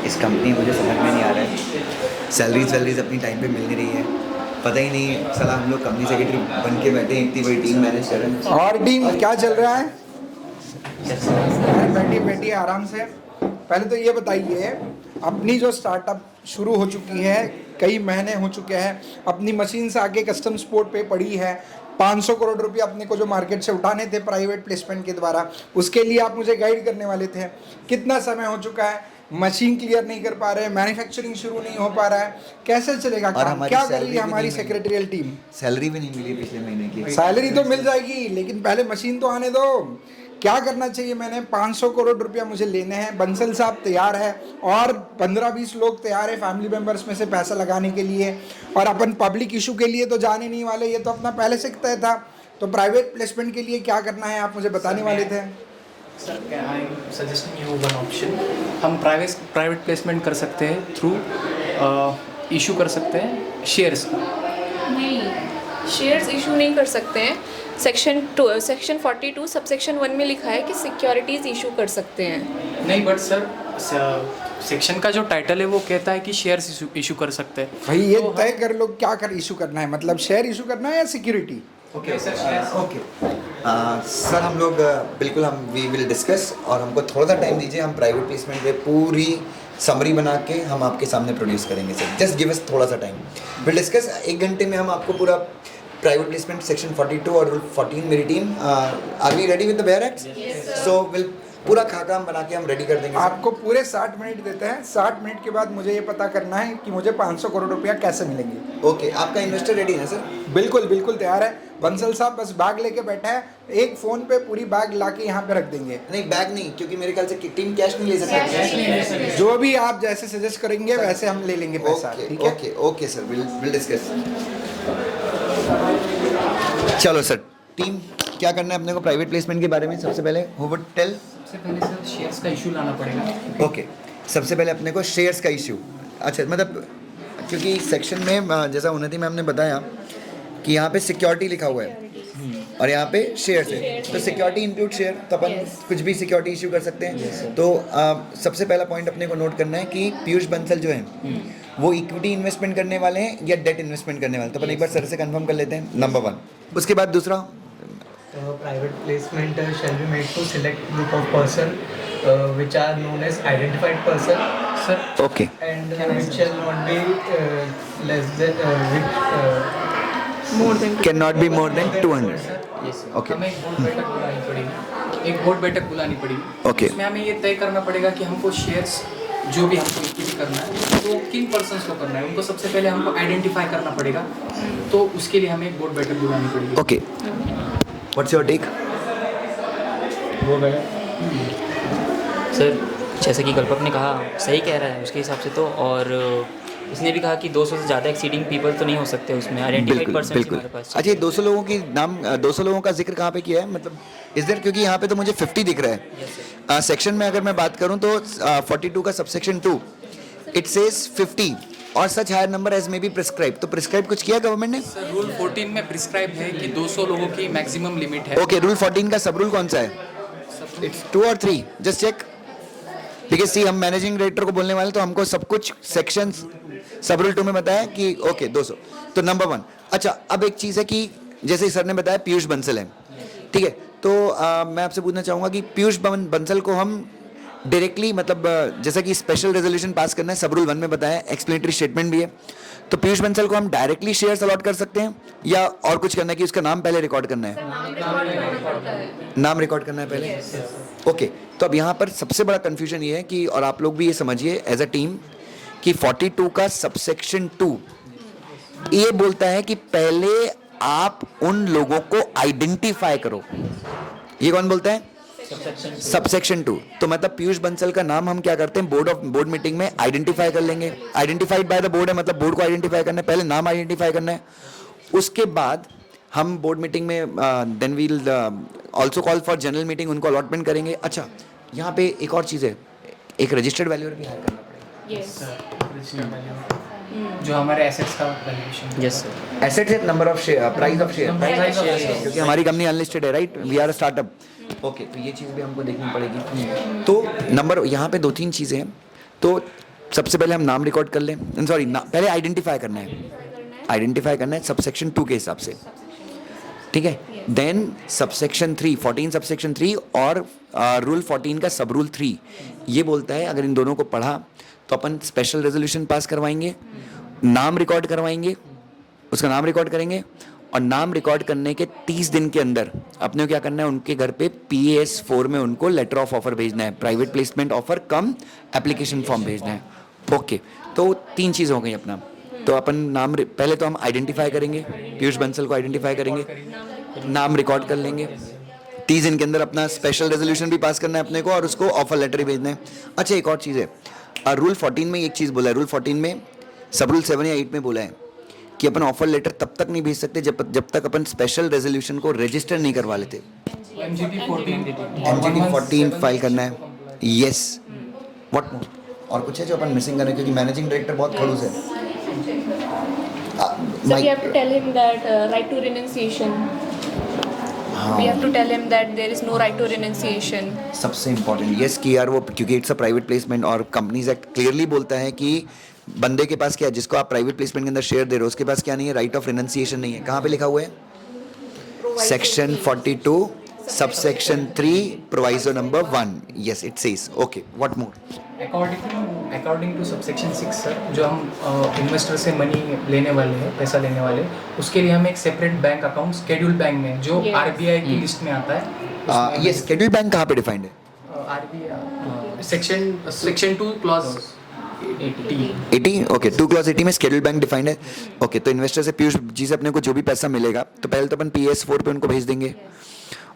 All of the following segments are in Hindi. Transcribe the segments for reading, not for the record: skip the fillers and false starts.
इस कंपनी मुझे समझ में नहीं आ रहा है। सैलरीज अपनी टाइम पे मिल नहीं रही है, पता ही नहीं साला हम लोग कंपनी सेक्रेटरी बन के बैठे हैं, इतनी बड़ी टीम मैनेज कर रहे हैं। और टीम क्या चल रहा है? बैठिए बैठिए आराम से। पहले तो ये बताइए, अपनी जो स्टार्टअप शुरू हो चुकी है, कई महीने हो चुके हैं, अपनी मशीन से आगे कस्टम सपोर्ट पे पड़ी है, 500 करोड़ रुपए अपने को जो मार्केट से उठाने थे प्राइवेट प्लेसमेंट के द्वारा, उसके लिए आप मुझे गाइड करने वाले थे। कितना समय हो चुका है, मशीन क्लियर नहीं कर पा रहे, मैन्युफैक्चरिंग शुरू नहीं हो पा रहा है, कैसे चलेगा काम? क्या कर रही है हमारी सेक्रेटरियल टीम? सैलरी भी नहीं मिली पिछले महीने की। सैलरी तो मिल जाएगी, लेकिन पहले मशीन तो आने दो। क्या करना चाहिए? मैंने 500 करोड़ रुपया मुझे लेने हैं, बंसल साहब तैयार है और 15-20 लोग तैयार है फैमिली मेंबर्स में से पैसा लगाने के लिए, और अपन पब्लिक इशू के लिए तो जाने नहीं वाले, ये तो अपना पहले से तय था। तो प्राइवेट प्लेसमेंट के लिए क्या करना है आप मुझे बताने वाले थे। Sir, I am suggesting you one option. हम प्राइवेट प्लेसमेंट कर सकते हैं थ्रू इशू कर सकते हैं शेयर्स। नहीं, शेयर्स इशू नहीं कर सकते हैं। सेक्शन 42 सबसेक्शन 1 में लिखा है कि सिक्योरिटीज़ इशू कर सकते हैं। नहीं, बट सर सेक्शन का जो टाइटल है वो कहता है कि शेयर्स इशू कर सकते हैं। भाई ये तय कर लो क्या कर इशू करना है, मतलब शेयर इशू करना है या सिक्योरिटी? ओके सर, हम लोग बिल्कुल हम वी विल डिस्कस, और हमको थोड़ा सा टाइम दीजिए। हम प्राइवेट प्लेसमेंट पे पूरी समरी बना के हम आपके सामने प्रोड्यूस करेंगे सर। जस्ट गिव अस थोड़ा सा टाइम, विल डिस्कस। 1 घंटे में हम आपको पूरा प्राइवेट प्लेसमेंट सेक्शन 42 और रूल 14 मेरी team, are we ready with the bare acts? So will पूरा खाका हम बना के हम रेडी कर देंगे। आपको पूरे 60 मिनट देते हैं। 60 मिनट के बाद मुझे ये पता करना है कि मुझे 500 करोड़ रुपया कैसे मिलेंगे। ओके, आपका इन्वेस्टर रेडी है सर? बिल्कुल बिल्कुल तैयार है। बंसल साहब बस बैग लेके बैठा है, एक फोन पे पूरी बैग लाके यहाँ पे रख देंगे। नहीं, बैग नहीं, क्योंकि मेरे ख्याल से टीम कैश नहीं ले सकती। जो भी आप जैसे सजेस्ट करेंगे वैसे हम ले लेंगे पैसा, ठीक है? Okay okay sir, will discuss. चलो सर, टीम क्या करना है अपने को प्राइवेट प्लेसमेंट के बारे में? सबसे पहले हु वुड टेल? सबसे पहले सर शेयर्स का इशू लाना पड़ेगा। ओके, सबसे पहले अपने को शेयर्स का इशू। अच्छा, मतलब क्योंकि सेक्शन में जैसा उन्नति मैम ने बताया कि यहाँ पे सिक्योरिटी लिखा हुआ है और यहाँ पे शेयर्स है, तो सिक्योरिटी इंक्लूड शेयर, तो अपन कुछ भी सिक्योरिटी इशू कर सकते हैं। तो सबसे पहला पॉइंट अपने को नोट करना है कि पीयूष बंसल जो है वो इक्विटी इन्वेस्टमेंट करने वाले हैं या डेट इन्वेस्टमेंट करने वाले हैं, तो अपन एक बार सर से कंफर्म कर लेते हैं, नंबर 1। उसके बाद दूसरा, private placement shall be made to select group of person which are known as identified person, sir okay, and which shall not be less than more than can not be more than 200। Okay, हमें एक बोर्ड बैठक बुलानी पड़ेगी, एक बोर्ड बैठक बुलानी पड़ेगी। ओके। उसमें हमें ये तय करना पड़ेगा कि हमको शेयर्स जो भी हमको इक्विटी करना है तो किन पर्सन्स को करना है, उनको सबसे पहले हमको आइडेंटिफाई करना पड़ेगा। तो उसके लिए हमें एक बोर्ड बैठक बुलानी पड़ेगी। Okay, what's your take? Sir, जैसे कि कल्पक ने कहा, सही कह रहा है उसके हिसाब से तो, और उसने भी कहा कि 200 से ज़्यादा एक्सीडिंग पीपल तो नहीं हो सकते उसमें, आइडेंटिफाइड पर्सन हमारे पास। अच्छा, ये 200 लोगों की नाम 200 लोगों का जिक्र कहाँ पे किया है, मतलब इस देर? क्योंकि यहाँ पे तो मुझे 50 दिख रहा है। सेक्शन में अगर मैं बात करूँ तो 42 का subsection 2 it says 50 or such higher number as may be prescribe. तो प्रिस्क्राइब कुछ किया गवर्नमेंट ने? सर, रूल 14 में प्रिस्क्राइब है कि 200 लोगों की मैक्सिमम लिमिट है। ओके, रूल 14 का सब रूल कौन सा है? इट्स 2 और 3, जस्ट चेक। देखिए सी, हम मैनेजिंग डायरेक्टर को बोलने वाले तो हमको सब कुछ सेक्शन सब रूल 2 में बताया कि ओके 200, तो नंबर 1। अच्छा, अब एक चीज़ है कि जैसे सर ने बताया पीयूष बंसल है, ठीक है, तो मैं आपसे पूछना चाहूँगा कि पीयूष बंसल को हम डायरेक्टली, मतलब जैसा कि स्पेशल रेजोल्यूशन पास करना है, सब रूल 1 में बताया, एक्सप्लेनेटरी स्टेटमेंट भी है, तो पीयूष बंसल को हम डायरेक्टली शेयर्स अलॉट कर सकते हैं या और कुछ करना है कि उसका नाम पहले रिकॉर्ड करना है? नाम रिकॉर्ड करना है पहले। ओके, तो अब यहाँ पर सबसे बड़ा कंफ्यूजन ये है कि, और आप लोग भी ये समझिए एज अ टीम, कि 42 का सबसेक्शन 2 ये बोलता है कि पहले आप उन लोगों को आइडेंटिफाई करो। ये कौन बोलता है? सबसेक्शन 2। तो मतलब पीयूष बंसल का नाम हम क्या करते हैं, बोर्ड मीटिंग में आइडेंटिफाई कर लेंगे। आइडेंटिफाइड बाय द बोर्ड है, मतलब बोर्ड को आइडेंटिफाई करना है, पहले नाम आइडेंटिफाई करना है। उसके बाद हम बोर्ड मीटिंग में then we'll also call for general meeting, उनको अलॉटमेंट करेंगे। अच्छा, यहाँ पे एक और चीज़ है, एक रजिस्टर्ड वैल्यूअर भी हायर करना पड़ेगा। जो हमारे एसेट्स का वैल्यूएशन। Yes sir. एसेट्स है, number of share, price of share, क्योंकि हमारी कंपनी अनलिस्टेड है, right, we are a startup. Okay, तो ये चीज़ भी हमको देखनी पड़ेगी। तो नंबर यहाँ पे 2-3 चीज़ें हैं। तो सबसे पहले हम नाम रिकॉर्ड कर लें, सॉरी पहले आइडेंटिफाई करना है सबसेक्शन 2 के हिसाब से, ठीक है। देन सबसेक्शन 3, 14 सबसेक्शन 3 और रूल 14 का सब रूल 3 ये बोलता है अगर इन दोनों को पढ़ा तो अपन स्पेशल रेजोल्यूशन पास करवाएंगे, नाम रिकॉर्ड करवाएंगे, उसका नाम रिकॉर्ड करेंगे और नाम रिकॉर्ड करने के 30 दिन के अंदर अपने को क्या करना है, उनके घर पे PS4 में उनको लेटर ऑफ ऑफर भेजना है, प्राइवेट प्लेसमेंट ऑफर कम एप्लीकेशन फॉर्म भेजना है। ओके, तो 3 चीज़ हो गई अपना। तो अपन नाम पहले तो हम आइडेंटिफाई करेंगे, पीयूष बंसल को आइडेंटिफाई करेंगे, नाम रिकॉर्ड कर लेंगे, 30 दिन के अंदर अपना स्पेशल रेजोल्यूशन भी पास करना है अपने को और उसको ऑफर लेटर ही भेजना है। अच्छा, एक और चीज़ है, रूल 14 में एक चीज़ बोला है, रूल 14 में सब रूल 7 या 8 में बोला है कि अपन ऑफर लेटर तब तक नहीं भेज सकते जब तक अपन स्पेशल रेजोल्यूशन को रजिस्टर नहीं करवा लेते। MGT 14 फाइल करना है। यस, व्हाट मोर, और कुछ है जो अपन मिसिंग कर रहे हैं, क्योंकि मैनेजिंग डायरेक्टर बहुत खड़ूस है। So we have to tell him that right to renunciation. We have to tell him that there is no right to renunciation. सबसे इम्पोर्टेंट यस कि यार वो, क्योंकि इट्स अ प्राइवेट प्लेसमेंट और कंपनीज एक्ट क्लियरली बोलता है कि बंदे के पास क्या है, जिसको आप प्राइवेट प्लेसमेंट के अंदर शेयर दे रहे हो उसके पास क्या नहीं है, राइट ऑफ रिनंसिएशन नहीं है। कहाँ पे लिखा हुआ है? Section 42 subsection 3 proviso number 1। Yes, it says. Okay, what more? According to subsection 6 sir, जो हम इन्वेस्टर से मनी लेने वाले हैं, पैसा लेने वाले, उसके लिए हमें एक separate bank account schedule bank में जो RBI की लिस्ट में आता है। ये शेड्यूल बैंक कहाँ पे डिफाइंड है? RBI section 2 clause 80। Okay, 2 clause 80 में शेड्यूल बैंक डिफाइंड है। ओके, तो इन्वेस्टर से पीयूष जी से अपने को जो भी पैसा मिलेगा तो पहले तो अपन PS4 पे उनको भेज देंगे।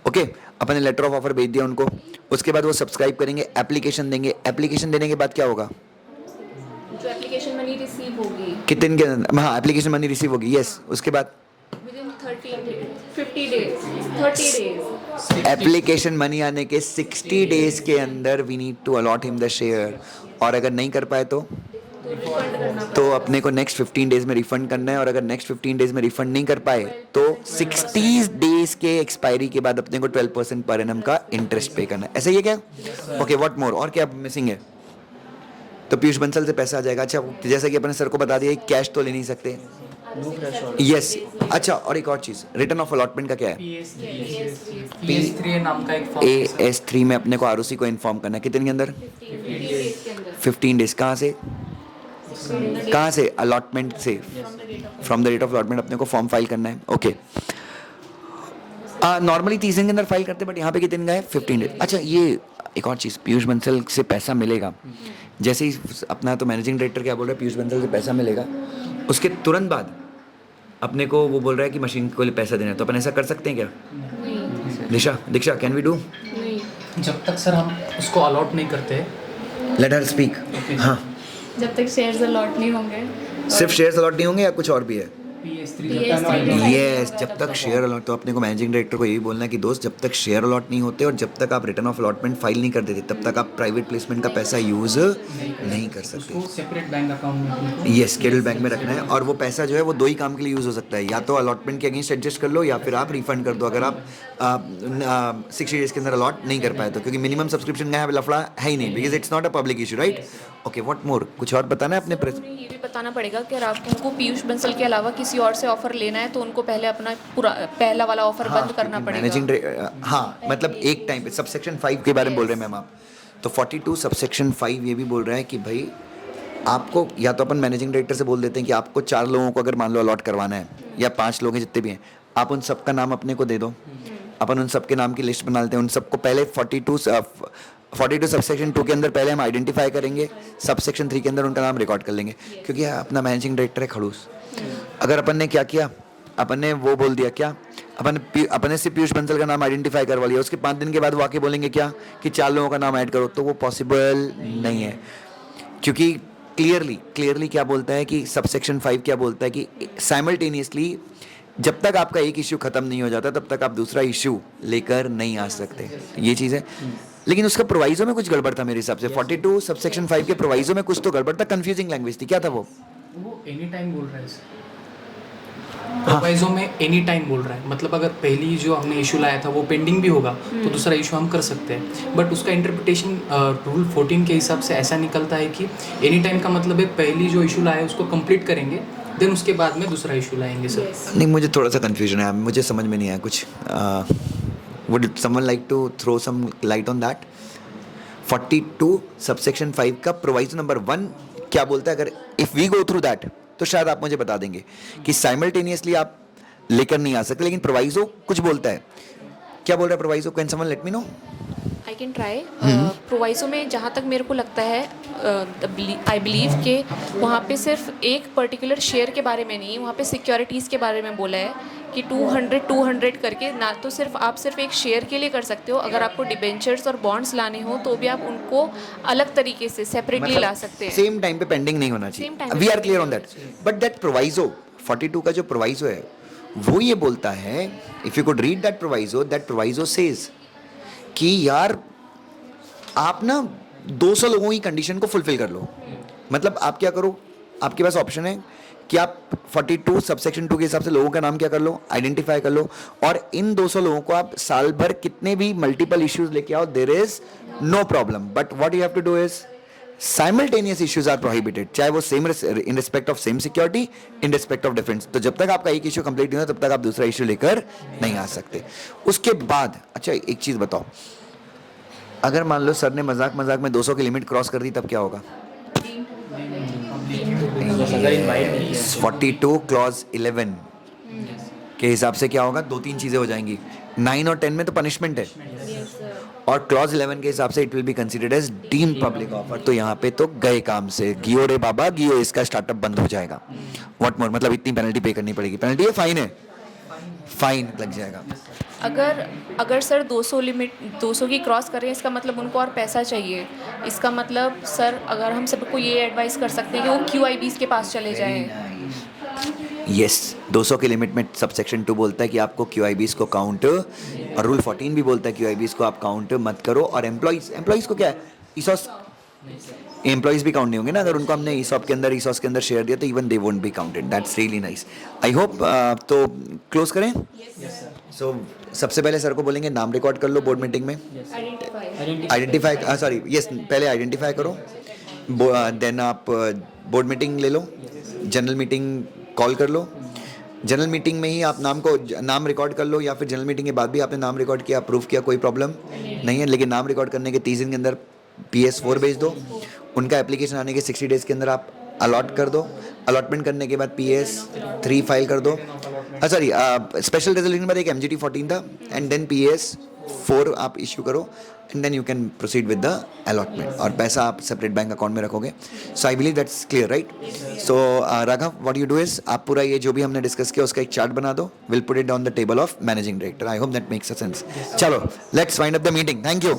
ओके, अपन ने लेटर ऑफ ऑफर भेज दिया उनको, उसके बाद वो सब्सक्राइब करेंगे, एप्लीकेशन देंगे, एप्लीकेशन देने के बाद क्या होगा? जो एप्लीकेशन मनी रिसीव होगी कितने दिन के अंदर? हाँ, एप्लीकेशन मनी रिसीव होगी। यस, उसके बाद within 50 days 30 days application money आने के 60 डेज के अंदर we need to allot him the share, और अगर नहीं कर पाए तो अपने को नेक्स्ट 15 डेज में रिफंड करना है, और अगर नेक्स्ट 15 डेज में रिफंड नहीं कर पाए तो 60 डेज के एक्सपायरी के बाद अपने को 12% पर एनम का इंटरेस्ट पे करना है। ऐसा ही है क्या? ओके, व्हाट मोर, और क्या मिसिंग है? तो पीयूष बंसल से पैसा आ जाएगा। अच्छा, जैसा कि अपने सर को बता दिया कैश तो ले नहीं सकते। यस, अच्छा, और एक और चीज, रिटर्न ऑफ अलॉटमेंट का क्या है? PS3 नाम का एक फॉर्म AS3 में अपने को ROC को इन्फॉर्म करना है कितने के अंदर? 15 डेज। कहाँ से? अलॉटमेंट से, from the date of allotment अपने को फॉर्म फाइल करना है। ओके, नॉर्मली 30 दिन के अंदर फाइल करते हैं, बट यहाँ पे कितने दिन का है? 15 डेज। अच्छा, ये एक और चीज़, पीयूष बंसल से पैसा मिलेगा जैसे ही अपना, तो मैनेजिंग डायरेक्टर क्या बोल रहा है, पीयूष बंसल से पैसा मिलेगा उसके तुरंत बाद अपने को वो बोल रहा है कि मशीन को लिए पैसा देना है, तो अपन ऐसा कर सकते हैं क्या? दीक्षा, कैन वी डू? जब तक सर हम उसको अलॉट नहीं करते, लेट हर स्पीक। हाँ, जब तक शेयर्स अलॉट नहीं होंगे, सिर्फ शेयर्स अलॉट नहीं होंगे या कुछ और भी है? PS3 यस, जब तक शेयर अलॉट, तो अपने को मैनेजिंग डायरेक्टर को यही बोलना है कि दोस्त, जब तक शेयर अलॉट नहीं होते और जब तक आप रिटर्न ऑफ अलॉटमेंट फाइल नहीं कर देते तब तक आप प्राइवेट प्लेसमेंट का पैसा यूज नहीं कर सकते। उसको सेपरेट बैंक अकाउंट में ये शेड्यूल बैंक में रखना है, और वो पैसा जो है वो 2 ही काम के लिए यूज़ हो सकता है, या तो अलॉटमेंट के अगेंस्ट एडजस्ट कर लो या फिर आप रिफंड कर दो अगर आप 60 डेज के अंदर अलॉट नहीं कर पाए तो, क्योंकि मिनिमम सब्सक्रिप्शन का लफड़ा है ही नहीं, because it's not a public issue, right? Okay, what मोर, कुछ और बताना है अपने उन्हें ये भी बताना पड़ेगा कि आपको उनको पीयूष बंसल के अलावा किसी और से ऑफर लेना है तो उनको पहले अपना पूरा पहला वाला ऑफर बंद करना पड़ेगा। मैनेजिंग, हाँ, मतलब एक टाइम पे सबसेक्शन 5 के बारे में बोल रहे हैं मैम आप, तो 42 सबसेक्शन 5 ये भी बोल रहा है कि भाई आपको, या तो अपन मैनेजिंग डायरेक्टर से बोल देते हैं कि आपको 4 लोगों को अगर मान लो अलॉट करवाना है, या 5 लोग हैं जितने भी हैं, आप उन सबका नाम अपने को दे दो, अपन उन सबके नाम की लिस्ट बना लेते हैं, उन सबको पहले 42 सबसेक्शन 2 के अंदर पहले हम आइडेंटिफाई करेंगे, सबसेक्शन 3 के अंदर उनका नाम रिकॉर्ड कर लेंगे, क्योंकि अपना मैनेजिंग डायरेक्टर है खड़ूस। अगर अपन ने क्या किया, अपन ने वो बोल दिया क्या, अपन ने सिर्फ पीयूष बंसल का नाम आइडेंटिफाई करवा लिया, उसके 5 दिन के बाद वो आके बोलेंगे क्या कि 4 लोगों का नाम ऐड करो, तो वो पॉसिबल नहीं है, क्योंकि क्लियरली क्या बोलता है कि सबसेक्शन 5 क्या बोलता है कि साइमल्टेनियसली जब तक आपका एक इश्यू खत्म नहीं हो जाता तब तक आप दूसरा इश्यू लेकर नहीं आ सकते, ये चीज़ है। लेकिन उसका प्रोवाइजो में कुछ गड़बड़ था मेरे हिसाब से, 42 सबसेक्शन 5 के प्रोवाइजो में कुछ तो गड़बड़ था, कंफ्यूजिंग लैंग्वेज थी, क्या था वो एनी टाइम बोल रहे हैं सर। प्रोवाइजो में एनी टाइम बोल रहा है, मतलब अगर पहली जो हमने इशू लाया था वो पेंडिंग भी होगा तो दूसरा इशू हम कर सकते हैं, बट उसका इंटरप्रिटेशन रूल 14 के हिसाब से ऐसा निकलता है कि एनी टाइम का मतलब है पहली जो इशू लाया है उसको कंप्लीट करेंगे, देन उसके बाद में दूसरा इशू लाएंगे सर। नहीं, मुझे थोड़ा सा कन्फ्यूजन है, मुझे समझ में नहीं आया कुछ। Would someone like to throw some light on that? 42 subsection 5 का प्रोवाइजो नंबर 1 क्या बोलता है? अगर if we go through that तो शायद आप मुझे बता देंगे कि साइमल्टेनियसली आप लेकर नहीं आ सकते, लेकिन प्रोवाइजो कुछ बोलता है। क्या बोल रहा है proviso? Can someone let me know? I can try. Proviso में जहाँ तक मेरे को लगता है, आई बिलीव कि वहाँ पे सिर्फ एक पर्टिकुलर शेयर के बारे में नहीं, वहाँ पे सिक्योरिटीज़ के बारे में बोला है कि 200 करके, ना तो सिर्फ आप सिर्फ एक शेयर के लिए कर सकते हो, अगर आपको डिबेंचर्स और बॉन्ड्स लाने हो तो भी आप उनको अलग तरीके से सेपरेटली ला सकते हैं। सेम टाइम पे पेंडिंग नहीं होना Same time चाहिए। पे we are clear on that, but that proviso 42 का जो प्रोवाइजो है वो ये बोलता है, if you could read that proviso says कि यार आप ना 200 लोगों की कंडीशन को फुलफिल कर लो। मतलब आप क्या करो, आपके पास ऑप्शन है कि आप 42 सबसेक्शन 2 के हिसाब से लोगों का नाम क्या कर लो, आइडेंटिफाई कर लो, और इन 200 लोगों को आप साल भर कितने भी मल्टीपल इश्यूज लेके आओ, there is no problem, but what you have to do is simultaneous issues are prohibited, चाहे वो same in respect of same security, in respect of difference. तो जब तक आपका एक इश्यू कंप्लीट नहीं होता तब तक आप दूसरा इश्यू लेकर नहीं आ सकते। उसके बाद अच्छा एक चीज़ बताओ, अगर मान लो सर ने मजाक में 200 की लिमिट क्रॉस कर दी तब क्या होगा? 42 क्लॉज 11 के हिसाब से क्या होगा? 2-3 चीज़ें हो जाएंगी। 9 और 10 में तो पनिशमेंट है, और क्लॉज 11 के हिसाब से it will be considered as deemed public offer. तो यहाँ पे तो गए काम से, गियो रे बाबा गियो, इसका स्टार्टअप बंद हो जाएगा। व्हाट मोर, मतलब इतनी पेनल्टी पे करनी पड़ेगी। पेनल्टी है, फाइन है, फाइन लग जाएगा। अगर सर 200 की क्रॉस करें, इसका मतलब उनको और पैसा चाहिए। इसका मतलब सर अगर हम सबको ये एडवाइस कर सकते हैं कि वो QIBs के पास चले जाएं। यस, 200 की लिमिट में सबसेक्शन 2 बोलता है कि आपको QIBs को काउंट, और रूल 14 भी बोलता है QIBs को आप काउंट मत करो। और एम्प्लॉइज को क्या है, ईसॉस एम्प्लॉइज भी काउंट नहीं होंगे ना, अगर उनको हमने ईसॉस के अंदर शेयर दिया तो even they won't be counted. That's really nice. I hope तो क्लोज करें। सो सबसे पहले सर को बोलेंगे नाम रिकॉर्ड कर लो बोर्ड मीटिंग में, आइडेंटिफाई सॉरी यस, पहले आइडेंटिफाई करो, देन आप बोर्ड मीटिंग ले लो, जनरल मीटिंग कॉल कर लो। जनरल मीटिंग में ही आप नाम रिकॉर्ड कर लो, या फिर जनरल मीटिंग के बाद भी आपने नाम रिकॉर्ड किया, अप्रूव किया, कोई प्रॉब्लम नहीं है। लेकिन नाम रिकॉर्ड करने के 30 दिन के अंदर PS4 भेज दो, उनका एप्लीकेशन आने के 60 डेज़ के अंदर आप अलॉट कर दो, अलॉटमेंट करने के बाद PS3 फाइल कर दो। सॉरी, स्पेशल रेजोल्यूशन में एक MGT 14 था, एंड देन PS4 आप इश्यू करो, and then you can proceed with the allotment, और पैसा आप सेपरेट बैंक अकाउंट में रखोगे। So I believe that's clear, right? So Raghav, what you do is, आप पूरा ये जो भी हमने डिस्कस किया उसका एक चार्ट बना दो, will put it on the table of managing director. I hope that makes a sense. चलो, let's wind up the meeting. Thank you.